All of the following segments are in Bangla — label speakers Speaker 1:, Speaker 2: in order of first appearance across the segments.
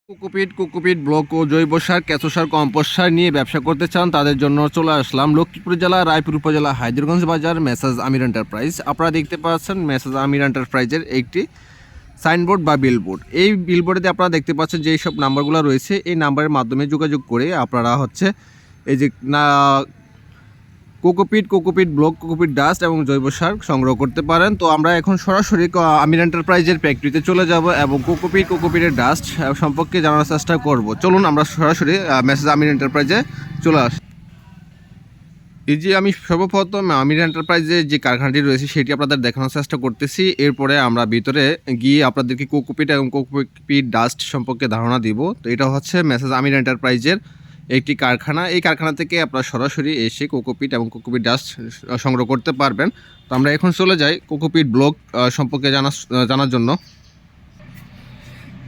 Speaker 1: কোকোপিট ব্লক ও জৈব সার, কেঁচো সার, কম্পোস্ট সার নিয়ে ব্যবসা করতে চান তাদের জন্য চলে আসলাম লক্ষ্মীপুর জেলা রায়পুর উপজেলা হায়দ্রগঞ্জ বাজার মেসাজ আমির এন্টারপ্রাইজ। আপনারা দেখতে পাচ্ছেন মেসাজ আমির এন্টারপ্রাইজের একটি সাইনবোর্ড বা বিলবোর্ড। এই বিলবোর্ডে আপনারা দেখতে পাচ্ছেন যে সব নাম্বারগুলো রয়েছে, এই নাম্বারের মাধ্যমে যোগাযোগ করে আপনারা এই যে কোকোপিট ব্লক, কোকোপিট ডাস্ট এবং জৈব সার সংগ্রহ করতে পারেন। তো আমরা এখন সরাসরি আমির এন্টারপ্রাইজের ফ্যাক্টরিতে চলে যাব এবং কোকোপিটের ডাস্ট সম্পর্কে জানার চেষ্টা করব। চলুন আমরা সরাসরি মেসাজ আমির এন্টারপ্রাইজে চলে আসি। এই যে আমি সর্বপ্রথম আমির এন্টারপ্রাইজের যে কারখানাটি রয়েছে সেটি আপনাদের দেখানোর চেষ্টা করতেছি। এরপরে আমরা ভিতরে গিয়ে আপনাদেরকে কোকোপিট এবং কোকোপিট ডাস্ট সম্পর্কে ধারণা দিব। তো এটা হচ্ছে মেসাজ আমির এন্টারপ্রাইজের একটি কারখানা। এই কারখানা থেকে আপনারা সরাসরি এসে কোকোপিট এবং কোকোপিট ডাস্ট সংগ্রহ করতে পারবেন। তো আমরা এখন চলে যাই কোকোপিট ব্লক সম্পর্কে জানার জন্য।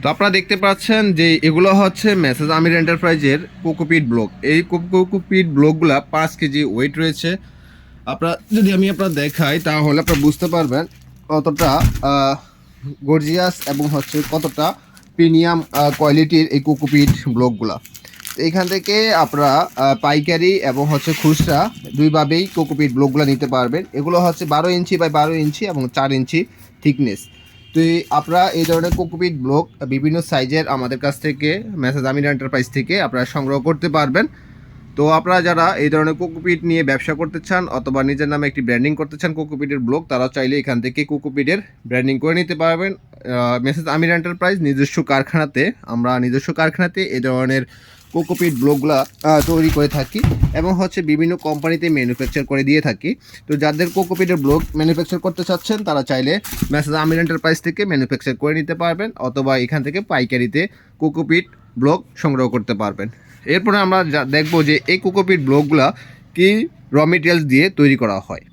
Speaker 1: তো আপনারা দেখতে পাচ্ছেন যে এগুলো হচ্ছে মেসাজ আমির এন্টারপ্রাইজের কোকোপিট ব্লক। এই কোকোপিট ব্লকগুলো 5 কেজি ওয়েট রয়েছে। যদি আমি দেখাই তাহলে আপনারা বুঝতে পারবেন কতটা গর্জিয়াস এবং কতটা প্রিমিয়াম কোয়ালিটির এই কোকোপিট ব্লকগুলো। এইখান থেকে আপনারা পাইকারি এবং খুচরা দুইভাবেই কোকোপিট ব্লকগুলো নিতে পারবেন। এগুলো 12 ইঞ্চি বাই 12 ইঞ্চি এবং 4 ইঞ্চি থিকনেস। তো আপনারা এই ধরনের কোকোপিট ব্লক বিভিন্ন সাইজের আমাদের কাছ থেকে মেসাজ আমির এন্টারপ্রাইজ থেকে আপনারা সংগ্রহ করতে পারবেন। তো আপনারা যারা এই ধরনের কোকোপিট নিয়ে ব্যবসা করতে চান অথবা নিজের নামে একটি ব্র্যান্ডিং করতে চান কোকোপিটের ব্লক, তারা চাইলে এখান থেকে কোকোপিটের ব্র্যান্ডিং করে নিতে পারবেন। মেসাজ আমির এন্টারপ্রাইজ নিজস্ব কারখানাতে এই ধরনের কোকোপিট ব্লকগুলা তৈরি করে থাকি এবং বিভিন্ন কোম্পানিতে ম্যানুফ্যাকচার করে দিয়ে থাকি। তো যাদের কোকোপিটের ব্লক ম্যানুফ্যাকচার করতে চাচ্ছেন তারা চাইলে মেসাজ আমির এন্টারপ্রাইজ থেকে ম্যানুফ্যাকচার করে নিতে পারবেন অথবা এখান থেকে পাইকারিতে কোকোপিট ব্লক সংগ্রহ করতে পারবেন। এরপরে আমরা দেখব যে এই কোকোপিট ব্লকগুলা কি র মেটেরিয়ালস দিয়ে তৈরি করা হয়।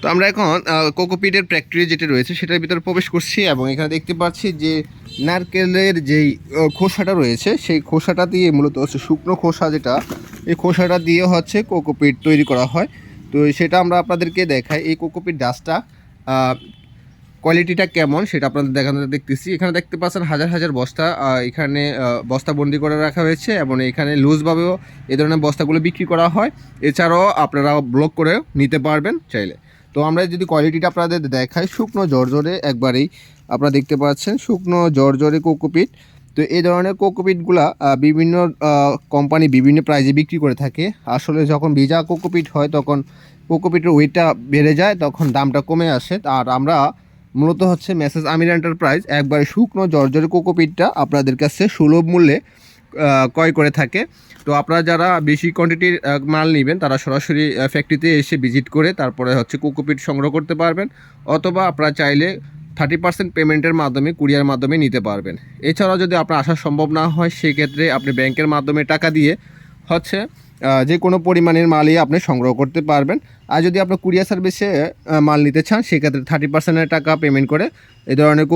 Speaker 1: তো আমরা এখন কোকোপিটের ফ্যাক্টরি যেটা রয়েছে সেটার ভিতরে প্রবেশ করছি এবং এখানে দেখতে পাচ্ছি যে নারকেলের যেই খোসাটা রয়েছে সেই খোসাটা দিয়ে মূলত শুকনো খোসা, যেটা এই খোসাটা দিয়ে কোকোপিট তৈরি করা হয়। তো সেটা আমরা আপনাদেরকে দেখাই। এই কোকোপিট ডাস্টটা কোয়ালিটিটা কেমন সেটা আপনাদের দেখতেছি। এখানে দেখতে পাচ্ছেন হাজার হাজার বস্তা এখানে বস্তাবন্দি করে রাখা হয়েছে এবং এখানে লুজভাবেও এই ধরনের বস্তাগুলো বিক্রি করা হয়। এছাড়াও আপনারা ব্লক করে নিতে পারবেন চাইলে। তো আমরা যদি কোয়ালিটিটা আপনাদের দেখাই, শুকনো জর্জরে একবারেই আপনারা দেখতে পাচ্ছেন শুকনো জর্জরে কোকোপিট। তো এই ধরনের কোকোপিটগুলা বিভিন্ন কোম্পানি বিভিন্ন প্রাইজে বিক্রি করে থাকে। আসলে যখন ভিজা কোকোপিট হয় তখন কোকোপিটের ওয়েটটা বেড়ে যায়, তখন দামটা কমে আসে। আর আমরা মূলত মেসাজ আমির এন্টারপ্রাইজ একবারে শুকনো জর্জরে কোকোপিটটা আপনাদের কাছে সুলভ মূল্যে ক্রয় করে থাকে। তো আপনারা যারা বেশি কোয়ান্টিটির মাল নেবেন তারা সরাসরি ফ্যাক্টরিতে এসে ভিজিট করে তারপরে কোকোপিট সংগ্রহ করতে পারবেন অথবা আপনারা চাইলে 30% পেমেন্টের মাধ্যমে কুরিয়ার মাধ্যমে নিতে পারবেন। এছাড়াও যদি আপনার আসা সম্ভব না হয় সেক্ষেত্রে আপনি ব্যাংকের মাধ্যমে টাকা দিয়ে যে কোনো পরিমাণের মালই আপনি সংগ্রহ করতে পারবেন। আর যদি আপনি কুরিয়ার সার্ভিসে মাল নিতে চান সেক্ষেত্রে 30% টাকা পেমেন্ট করে এই ধরনের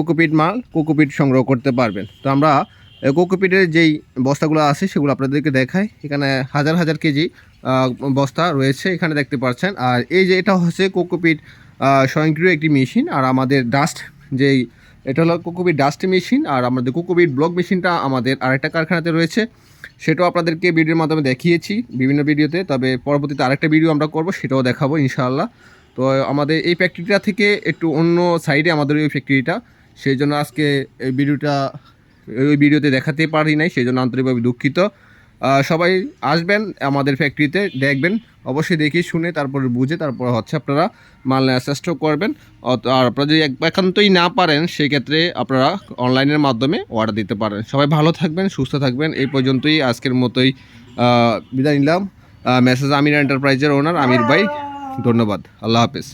Speaker 1: কোকোপিট সংগ্রহ করতে পারবেন। তো আমরা কোকোপিটের যেই বস্তাগুলো আছে সেগুলো আপনাদেরকে দেখাই। এখানে হাজার হাজার কেজি বস্তা রয়েছে এখানে দেখতে পাচ্ছেন। আর এই যে এটা কোকোপিট স্বয়ংক্রিয় একটি মেশিন। আর আমাদের এটা হলো কোকোপিট ডাস্ট মেশিন। আর আমাদের কোকোপিট ব্লক মেশিনটা আমাদের আরেকটা কারখানাতে রয়েছে, সেটাও আপনাদেরকে ভিডিওর মাধ্যমে দেখিয়েছি বিভিন্ন ভিডিওতে। তবে পরবর্তীতে আরেকটা ভিডিও আমরা করব, সেটাও দেখাবো ইনশাআল্লাহ। তো আমাদের এই ফ্যাক্টরিটা থেকে একটু অন্য সাইডে আমাদের ওই ফ্যাক্টরিটা, সেই জন্য আজকে এই ভিডিওতে দেখাতে পারি নাই, সেই জন্য আন্তরিকভাবে দুঃখিত। সবাই আসবেন আমাদের ফ্যাক্টরিতে, দেখবেন, অবশ্যই দেখে শুনে তারপরে বুঝে তারপর আপনারা মাল নেওয়ার চেষ্টা করবেন। আর আপনারা যদি একান্তই না পারেন সেক্ষেত্রে আপনারা অনলাইনের মাধ্যমে অর্ডার দিতে পারেন। সবাই ভালো থাকবেন, সুস্থ থাকবেন। এই পর্যন্তই আজকের মতোই বিদায় নিলাম। মেসাজ আমির এন্টারপ্রাইজের ওনার আমির ভাই, ধন্যবাদ। আল্লাহ হাফেজ।